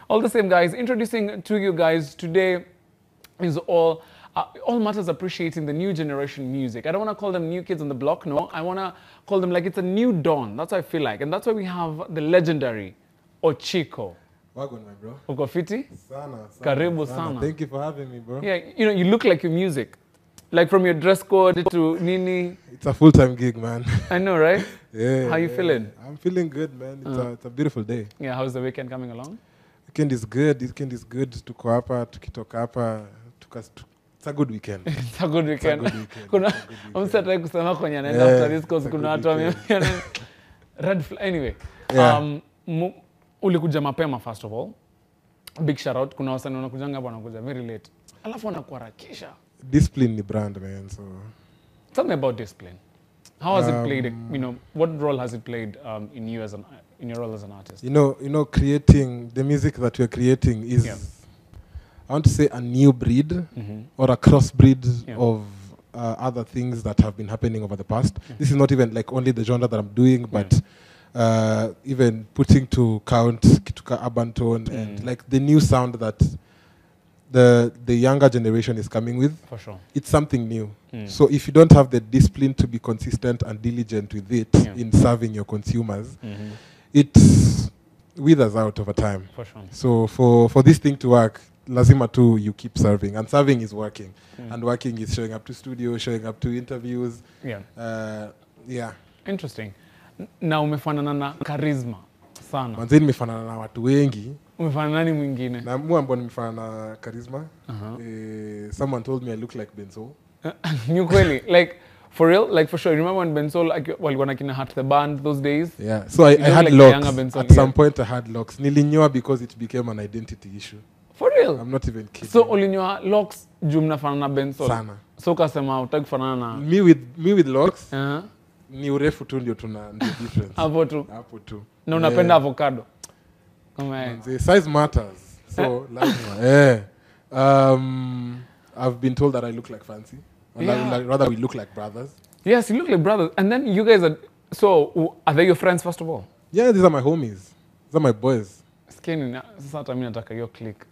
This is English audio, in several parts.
All the same, guys. Introducing to you guys today is all matters appreciating the new generation music. I don't want to call them new kids on the block. No, I want to call them like it's a new dawn. That's what I feel like, and that's why we have the legendary Ochiko. Wagon, my bro. Uko fiti? Sana. Karibu sana. Thank you for having me, bro. Yeah, you know, you look like your music. Like from your dress code to Nini. It's a full-time gig, man. I know, right? Yeah. How you feeling? I'm feeling good, man. It's a beautiful day. Yeah, how's the weekend coming along? Weekend is good. Tuko hapa, tukitoka hapa. It's a good weekend. It's a good weekend. Kuna msataki kusema kwenye anaenda after this cause kuna watu red flag. Anyway, ulikuja mapema first of all. Big shout out. Kuna wasanii wanakujanga hapa wanakuja very late. Alafu wanakuharakisha. Discipline ni brand, man. So tell me about discipline. How has it played? You know, what role has it played in you as in your role as an artist? You know, creating the music that we're creating is, I want to say, a new breed or a crossbreed of other things that have been happening over the past. This is not even like only the genre that I'm doing, but even putting to count Kituka urban tone and like the new sound that the younger generation is coming with. For sure. It's something new. So if you don't have the discipline to be consistent and diligent with it in serving your consumers, it withers out over time. For sure. So for this thing to work, lazima tu you keep serving. And serving is working. And working is showing up to studio, showing up to interviews. Yeah. Interesting. Na umefanana na charisma sana. Manze nimefanana na watu wengi. Umefanana nani mwingine? Na mbona nimefanana na charisma. Someone told me I look like Benzo. Ni kweli, like for real, like for sure. Remember when Benzo walikuwa na kina Hat the Band those days? Yeah. So I had like locks. At some point I had locks. Nilinyoa because it became an identity issue. For real? I'm not even kidding. So ulinyoa locks juu mnafanana na Benzo. Sana. So ukasema utaki kufanana na me with locks. Ni urefu tu ndio tuna difference. Hapo tu. Na unapenda avocado. The size matters. So lazima. I've been told that I look like Fancy. Rather we look like brothers. Yes, you look like brothers. And then you guys are they your friends first of all? Yeah, these are my homies. These are my boys. Skinny, sasa mimi nataka your clique.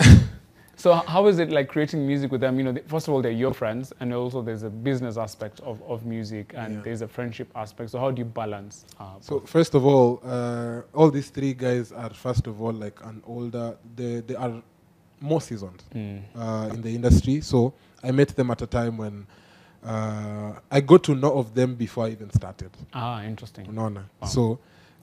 So how is it like creating music with them? You know, first of all, they're your friends, and also there's a business aspect of music, and there's a friendship aspect. So how do you balance? So first of all these three guys are first of all like an older. They are more seasoned in the industry. So I met them at a time when I got to know of them before I even started. Interesting. Wow. So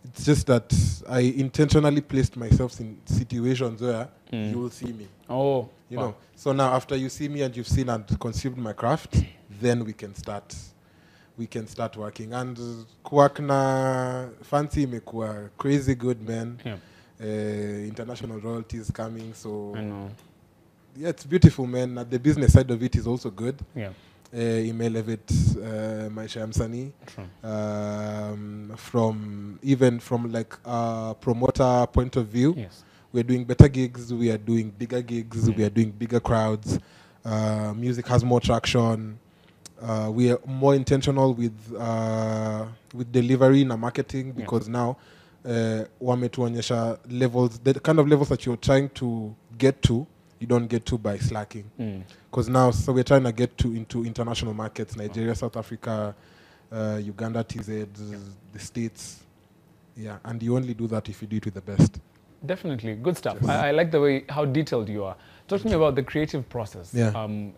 it's just that I intentionally placed myself in situations where you will see me. You know. So now after you see me and you've seen and consumed my craft, then we can start working. And kuwak na Fancy imekuwa crazy good, man. International royalties coming, so I know. Yeah, it's beautiful, man. The business side of it is also good. Imelevate maisha ya msanii from like a promoter point of view. We're doing better gigs, we are doing bigger gigs, we are doing bigger crowds. Music has more traction. We are more intentional with delivery and marketing because now wametuonyesha levels, the kind of levels that you're trying to get to, you don't get to by slacking. Because now, so we're trying to get into international markets, Nigeria, South Africa, Uganda, TZ, the States. Yeah, and you only do that if you do it with the best. Definitely, good stuff. I like the way, how detailed you are. Talk to me about the creative process. You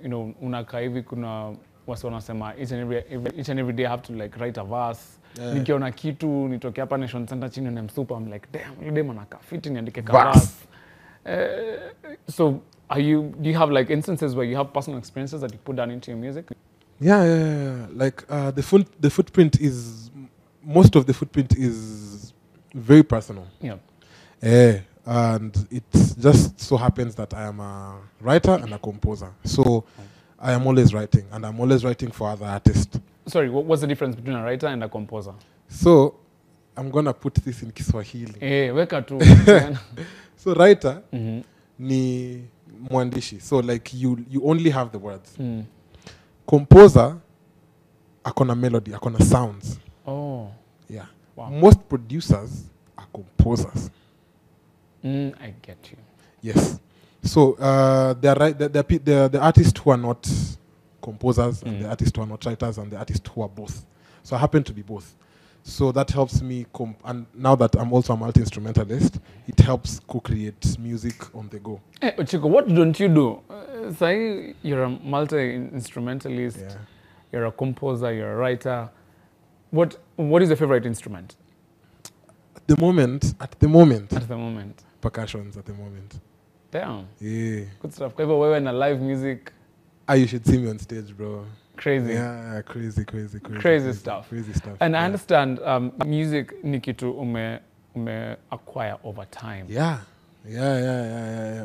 know, unakaa hivi kuna wasi wanasema each and every day I have to like write a verse. Nikiona kitu, nitoke hapa Nation Center chini na msupa, I'm like, damn, yule dem anakaa fiti niandike ka verse. So do you have like instances where you have personal experiences that you put down into your music? Yeah. Like the footprint is, most of the footprint is very personal. And it just so happens that I am a writer and a composer. So I am always writing, and I'm always writing for other artists. Sorry, what's the difference between a writer and a composer? So I'm gonna put this in Kiswahili. Weka tu. So writer ni mwandishi. So like you only have the words. Composer akona melody, akona sounds. Yeah. Wow. Most producers are composers. I get you. Yes. So the artists who are not composers and the artists who are not writers and the artists who are both. So I happen to be both. So that helps me, and now that I'm also a multi-instrumentalist, it helps co-create music on the go. Hey, Ochiko, what don't you do? Say you're a multi-instrumentalist, you're a composer, you're a writer. What is your favorite instrument? At the moment. Percussions at the moment. Damn. Yeah. Good stuff. If we're in a live music. You should see me on stage, bro. Crazy. Yeah, crazy stuff. Crazy stuff. And I understand music nikitu ume acquire over time. Yeah.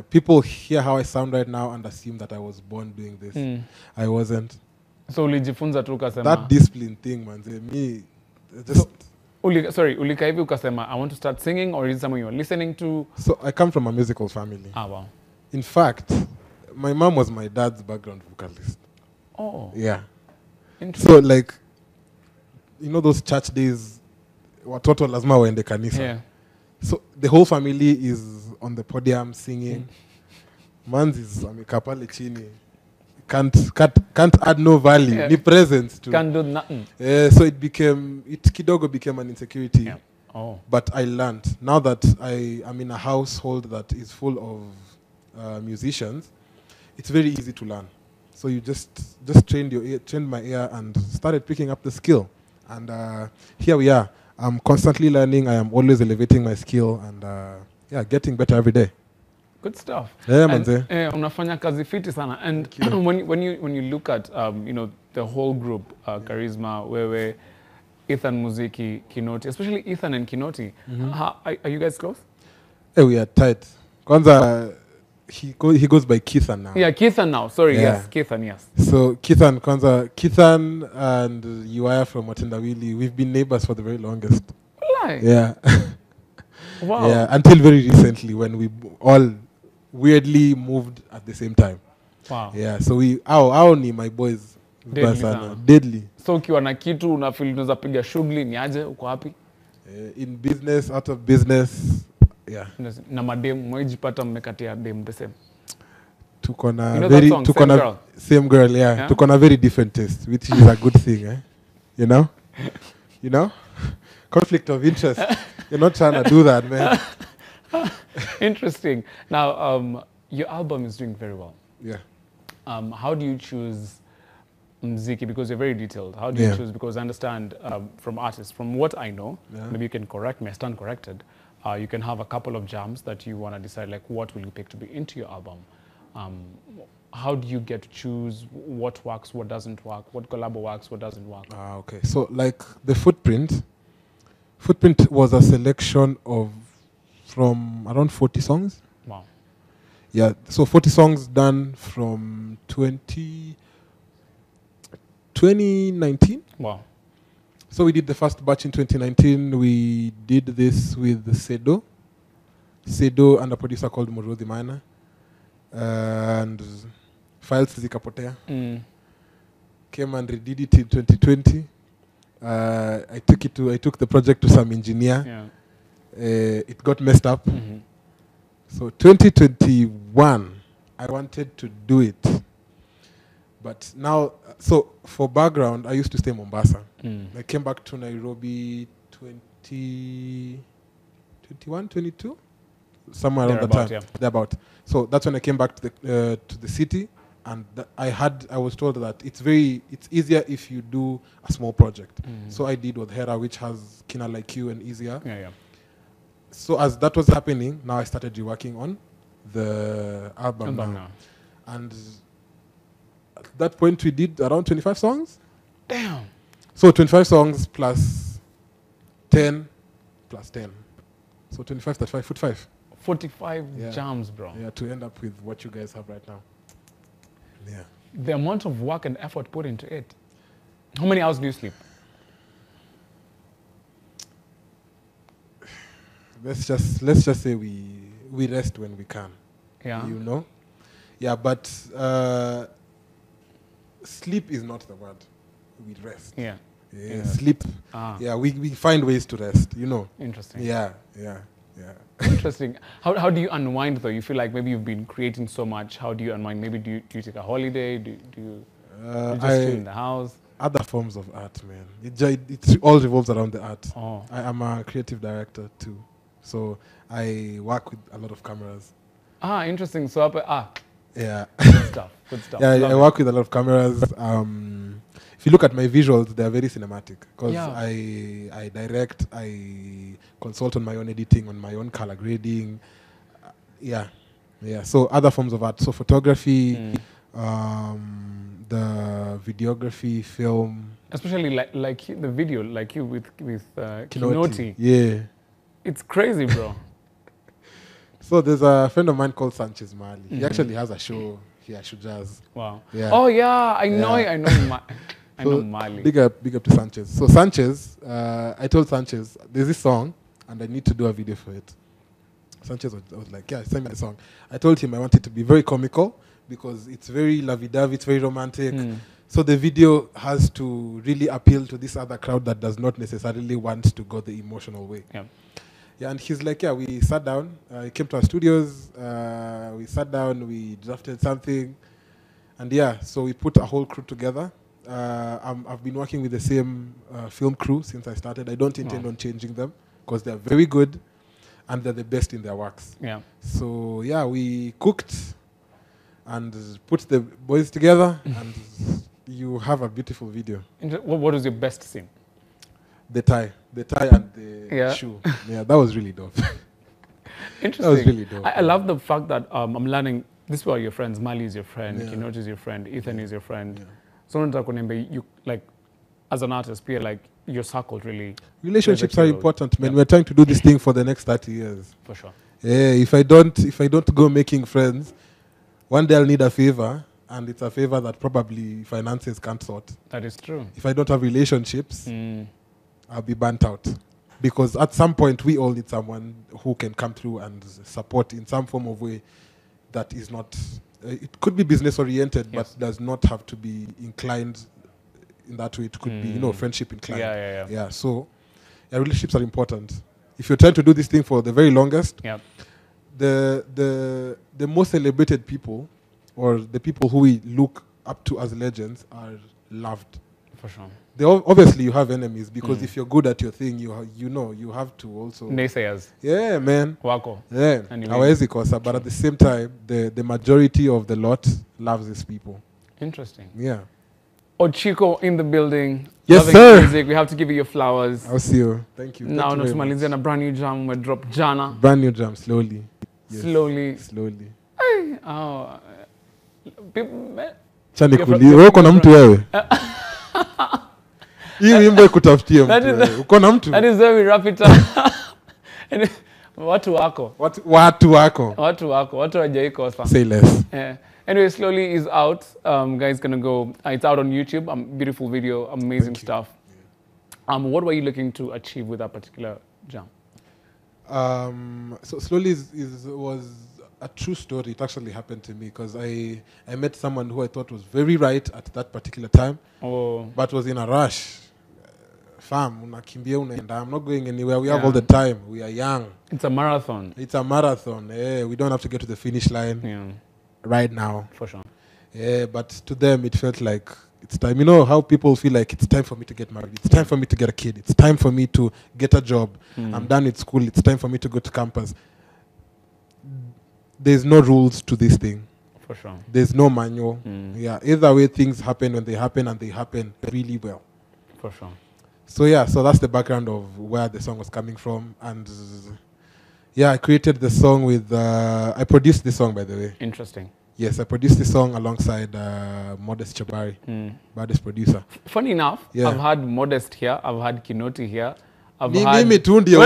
People hear how I sound right now and assume that I was born doing this. I wasn't. So ulijifunza tu ukasema. That discipline thing, man. Me, just. Ulika hivi ukasema, I want to start singing, or is it someone you're listening to? So I come from a musical family. Wow. In fact, my mom was my dad's background vocalist. Oh. Yeah. Interesting. So like, you know those church days, watoto lazima waende kanisa. Yeah. So the whole family is on the podium singing. Man's is amekaa pale chini. Can't add no value. Yeah. Ni presence too. Can't do nothing. So it kidogo became an insecurity. Yeah. Oh. But I learned. Now that I am in a household that is full of musicians, it's very easy to learn. So you just trained my ear and started picking up the skill. And here we are. I'm constantly learning. I am always elevating my skill and getting better every day. Good stuff. Yeah, manze. Unafanya kazi fiti sana. And when you look at the whole group, Charisma, Wewe, Ethan Muziki, Kinoti, especially Ethan and Kinoti, are you guys close? Hey, we are tight. Kwanza, he goes by Keithan now. Yeah, Keithan now. Sorry, yes, Keithan, yes. So Keithan and Uaya from Watendawili, we've been neighbors for the very longest. Why? Yeah. Wow. Yeah, until very recently when we all weirdly moved at the same time. Wow. Yeah, so hao ni my boys. Deadly. So ukiwa na kitu unafeel unaweza piga shughuli ni aje, uko wapi? In business, out of business. Yeah. Na madem mwejipata mmekatia dem the same. Tuko na same girl, yeah. Tuko na very different taste, which is a good thing, eh? You know? Conflict of interest. You're not trying to do that, man. Interesting. Now, your album is doing very well. Yeah. How do you choose mziki? Because you're very detailed. How do you choose? Because I understand from artists, from what I know, maybe you can correct me, I stand corrected, you can have a couple of jams that you want to decide, like, what will you pick to be into your album? How do you get to choose what works, what doesn't work, what collabo works, what doesn't work? Okay. So, like, the Footprint was a selection from around 40 songs. Wow. Yeah, so 40 songs done from 2019. Wow. So we did the first batch in 2019. We did this with Sedo and a producer called Murodhi Mana. And Files Zikapotea. Came and redid it in 2020. I took the project to some engineer. Yeah. It got messed up. So 2021, I wanted to do it. But now, so for background, I used to stay in Mombasa. I came back to Nairobi 2021, 22? Somewhere around that time. Yeah. Thereabout. So that's when I came back to the city. And I was told that it's easier if you do a small project. So I did with Hera, which has Kina Like You and Easier. Yeah. So as that was happening, now I started working on the album now. And at that point, we did around 25 songs. Damn. So 25 songs plus 10 plus 10. So 25, 35, 45. 45 jams, bro. Yeah, to end up with what you guys have right now. Yeah. The amount of work and effort put into it. How many hours do you sleep? Let's just say we rest when we can. Yeah. You know? Yeah, but sleep is not the word. We rest. Yeah. Sleep. Yeah, we find ways to rest, you know. Interesting. Yeah. Yeah. Interesting. How do you unwind though? You feel like maybe you've been creating so much. How do you unwind? Maybe do you take a holiday? Do you just chill in the house? Other forms of art, man. It all revolves around the art. Oh. I am a creative director too, so I work with a lot of cameras. Ah, interesting. So Yeah. Good stuff. Good stuff. Yeah, I work with a lot of cameras. If you look at my visuals, they are very cinematic because I direct, I consult on my own editing, on my own color grading. Yeah. So other forms of art, so photography, the videography, film. Especially like the video, like you with Kinoti. Yeah. It's crazy, bro. So there's a friend of mine called Sanchez Mali. He actually has a show here, Shujaz. Wow. Yeah. Oh yeah, I know I know Mali. Big up to Sanchez. So Sanchez, I told Sanchez, there's this song and I need to do a video for it. Sanchez was like, yeah, send me the song. I told him I want it to be very comical because it's very lovey-dovey, it's very romantic. So the video has to really appeal to this other crowd that does not necessarily want to go the emotional way. Yeah, and he's like, yeah, we sat down. He came to our studios. We sat down. We drafted something. And yeah, so we put a whole crew together. I've been working with the same film crew since I started. I don't intend on changing them because they're very good and they're the best in their works. Yeah. So yeah, we cooked and put the boys together and you have a beautiful video. What was your best scene? The tie and the shoe. Yeah, that was really dope. Interesting. That was really dope. I love the fact that I'm learning. This were your friends. Mali is your friend. Kinoti is your friend. Ethan is your friend. So you like, as an artist, peer like your circle really. Relationships are important, man. We're trying to do this thing for the next 30 years. For sure. Yeah. If I don't go making friends, one day I'll need a favor, and it's a favor that probably finances can't sort. That is true. If I don't have relationships. I'll be burnt out because at some point we all need someone who can come through and support in some form of way that is not, it could be business oriented, but does not have to be inclined in that way. It could be, friendship inclined. Yeah. So relationships are important. If you're trying to do this thing for the very longest, the most celebrated people or the people who we look up to as legends are loved. For sure. Obviously, you have enemies because if you're good at your thing, you have to also... Naysayers. Yeah, man. Wako. Yeah. Hawezi kosa, but at the same time, the majority of the lot loves these people. Interesting. Yeah. Ochiko in the building. Yes, sir. Music. We have to give you your flowers. I'll see you. Thank you. Now, tumalizia na brand new jam. We drop jana. Brand new jam, slowly. Yes. Slowly. Hey, Chani kuli. Wewe uko na mtu wewe? Hii wimbo ikutafutie mtu. Uko na mtu? That is where we wrap it up. Watu wako. Watu hajaikosa. Say less. Anyway, Slowly is out. Guys, gonna go. It's out on YouTube. Beautiful video, amazing stuff. What were you looking to achieve with that particular jam? So Slowly was a true story. It actually happened to me because I met someone who I thought was very right at that particular time, but was in a rush. Fam, unakimbia unaenda. I'm not going anywhere. We have all the time. We are young. It's a marathon. We don't have to get to the finish line right now. For sure. Yeah, but to them it felt like it's time. You know how people feel like it's time for me to get married. It's time for me to get a kid. It's time for me to get a job. I'm done with school. It's time for me to go to campus. There's no rules to this thing. For sure. There's no manual. Yeah, either way things happen when they happen and they happen really well. For sure. So that's the background of where the song was coming from. And yeah, I created the song with, I produced the song, by the way. Interesting. Yes, I produced the song alongside Modest Chabari, baddest producer. Funny enough, I've had Modest here, I've had Kinoti here. Mimi tu ndio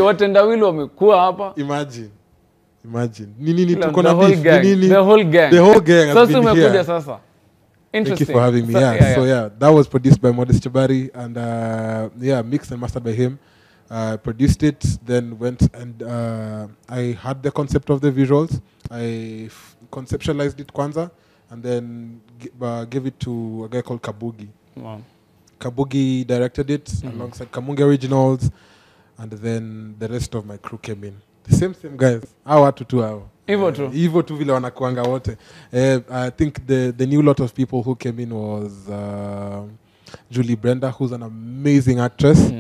watendawili wamekuwa hapa. Imagine. The whole gang has been here. Sasa. Thank you for having me. So that was produced by Modest Chabari and mixed and mastered by him. Produced it, then went and I had the concept of the visuals. I conceptualized it kwanza and then gave it to a guy called Kabugi. Wow. Kabugi directed it alongside Kamungi Originals. and then the rest of my crew came in. The same guys. Hao watu tu hao. Hivyo tu vile wanakuanga wote. I think the new lot of people who came in was Julie Brenda, who's an amazing actress.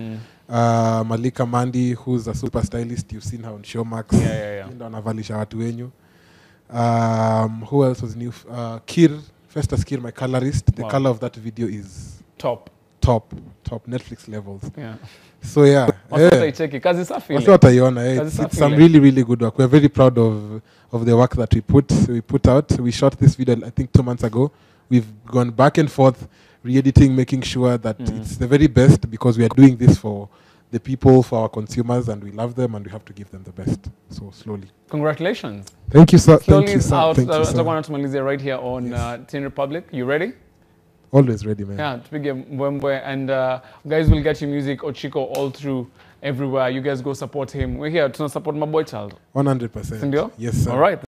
Malika Mandi, who's a super stylist. You've seen her on Showmax. Ndo anavalisha watu wenyu. Who else was new? Festus Kir, my colorist. The color of that video is top Netflix levels. So it's some really good work. We're very proud of the work that we put out. We shot this video I think 2 months ago. We've gone back and forth re-editing, making sure that it's the very best, because we are doing this for the people, for our consumers, and we love them and we have to give them the best. So slowly. Congratulations. Thank you, sir. Slowly is out. Right here on Teen Republic. You ready? Always ready, man. Yeah, to begin Mbwembwe, and guys will get your music Ochiko all through everywhere. You guys go support him. We're here to support my boy child. 100%. Sindio? Yes, sir. All right.